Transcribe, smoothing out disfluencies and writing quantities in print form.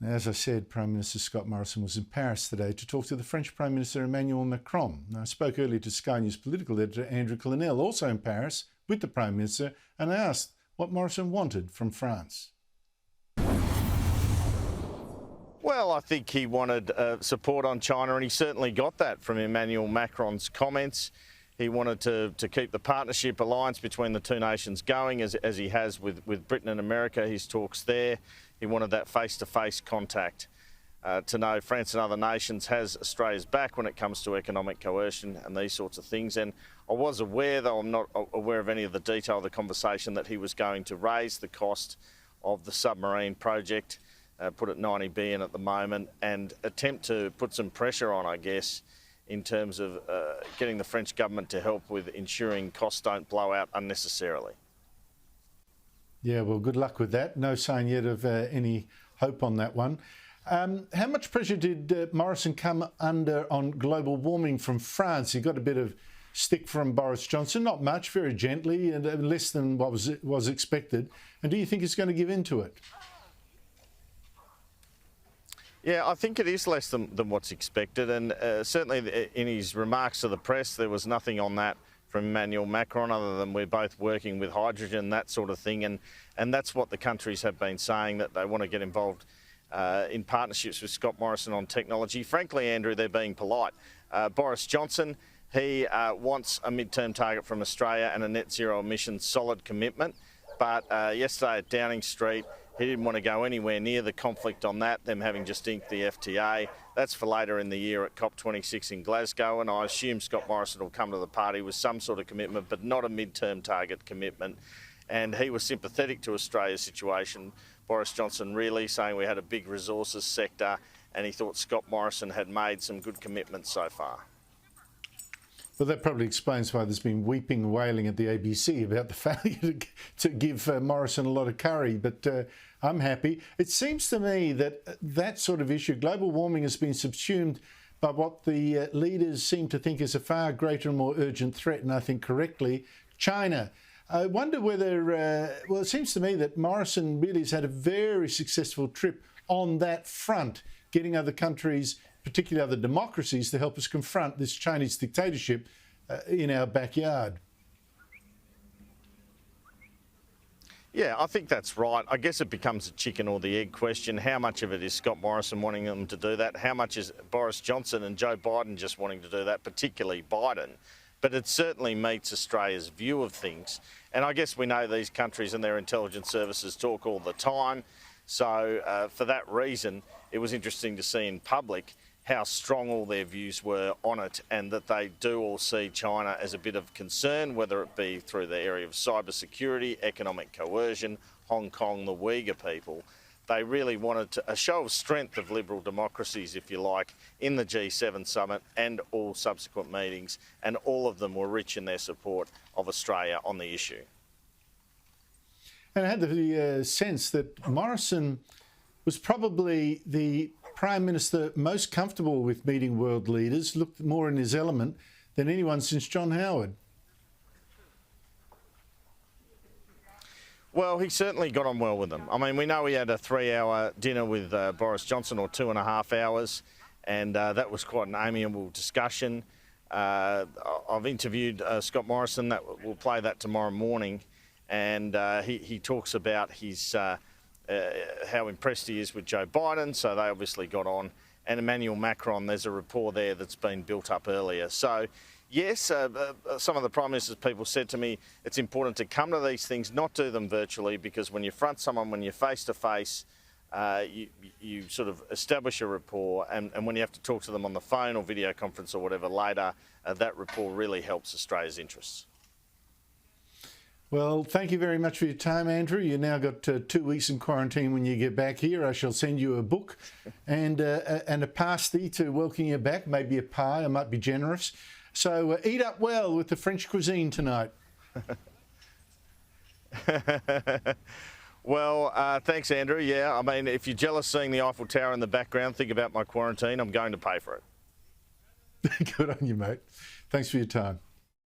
As I said, Prime Minister Scott Morrison was in Paris today to talk to the French Prime Minister Emmanuel Macron. I spoke earlier to Sky News Political Editor Andrew Clennell, also in Paris, with the Prime Minister, and I asked what Morrison wanted from France. Well, I think he wanted support on China, and he certainly got that from Emmanuel Macron's comments. He wanted to keep the partnership alliance between the two nations going, as he has with Britain and America, his talks there. He wanted that face-to-face contact to know France and other nations has Australia's back when it comes to economic coercion and these sorts of things. And I was aware, though I'm not aware of any of the detail of the conversation, that he was going to raise the cost of the submarine project, put at 90 billion at the moment, and attempt to put some pressure on, I guess, in terms of getting the French government to help with ensuring costs don't blow out unnecessarily. Yeah, well, good luck with that. No sign yet of any hope on that one. How much pressure did Morrison come under on global warming from France? He got a bit of stick from Boris Johnson, not much, very gently, and less than what was expected. And do you think he's going to give in to it? Yeah, I think it is less than what's expected, and certainly in his remarks to the press, there was nothing on that from Emmanuel Macron, other than we're both working with hydrogen, that sort of thing, and that's what the countries have been saying, that they want to get involved in partnerships with Scott Morrison on technology. Frankly, Andrew, they're being polite. Boris Johnson, he wants a mid-term target from Australia and a net zero emissions solid commitment, but yesterday at Downing Street, he didn't want to go anywhere near the conflict on that, them having just inked the FTA. That's for later in the year at COP26 in Glasgow, and I assume Scott Morrison will come to the party with some sort of commitment, but not a mid-term target commitment. And he was sympathetic to Australia's situation, Boris Johnson really, saying we had a big resources sector, and he thought Scott Morrison had made some good commitments so far. Well, that probably explains why there's been weeping and wailing at the ABC about the failure to give Morrison a lot of curry, but I'm happy. It seems to me that that sort of issue, global warming, has been subsumed by what the leaders seem to think is a far greater and more urgent threat, and I think correctly, China. I wonder whether, well, it seems to me that Morrison really has had a very successful trip on that front, getting other countries, particularly other democracies, to help us confront this Chinese dictatorship in our backyard. Yeah, I think that's right. I guess it becomes a chicken or the egg question. How much of it is Scott Morrison wanting them to do that? How much is Boris Johnson and Joe Biden just wanting to do that, particularly Biden? But it certainly meets Australia's view of things. And I guess we know these countries and their intelligence services talk all the time. So for that reason, it was interesting to see in public how strong all their views were on it, and that they do all see China as a bit of concern, whether it be through the area of cybersecurity, economic coercion, Hong Kong, the Uyghur people. They really wanted a show of strength of liberal democracies, if you like, in the G7 summit and all subsequent meetings, and all of them were rich in their support of Australia on the issue. And I had the sense that Morrison was probably the Prime Minister most comfortable with meeting world leaders, looked more in his element than anyone since John Howard. Well, he certainly got on well with them. I mean, we know he had a 3-hour dinner with Boris Johnson, or 2.5 hours, and that was quite an amiable discussion. I've interviewed Scott Morrison, we'll play that tomorrow morning, and he talks about his how impressed he is with Joe Biden, so they obviously got on. And Emmanuel Macron, there's a rapport there that's been built up earlier. So, yes, some of the Prime Minister's people said to me, it's important to come to these things, not do them virtually, because when you front someone, when you're face-to-face, you sort of establish a rapport, and when you have to talk to them on the phone or video conference or whatever later, that rapport really helps Australia's interests. Well, thank you very much for your time, Andrew. You now got 2 weeks in quarantine when you get back here. I shall send you a book and a pasty to welcome you back, maybe a pie. I might be generous. So eat up well with the French cuisine tonight. Well, thanks, Andrew. Yeah, I mean, if you're jealous seeing the Eiffel Tower in the background, think about my quarantine. I'm going to pay for it. Good on you, mate. Thanks for your time.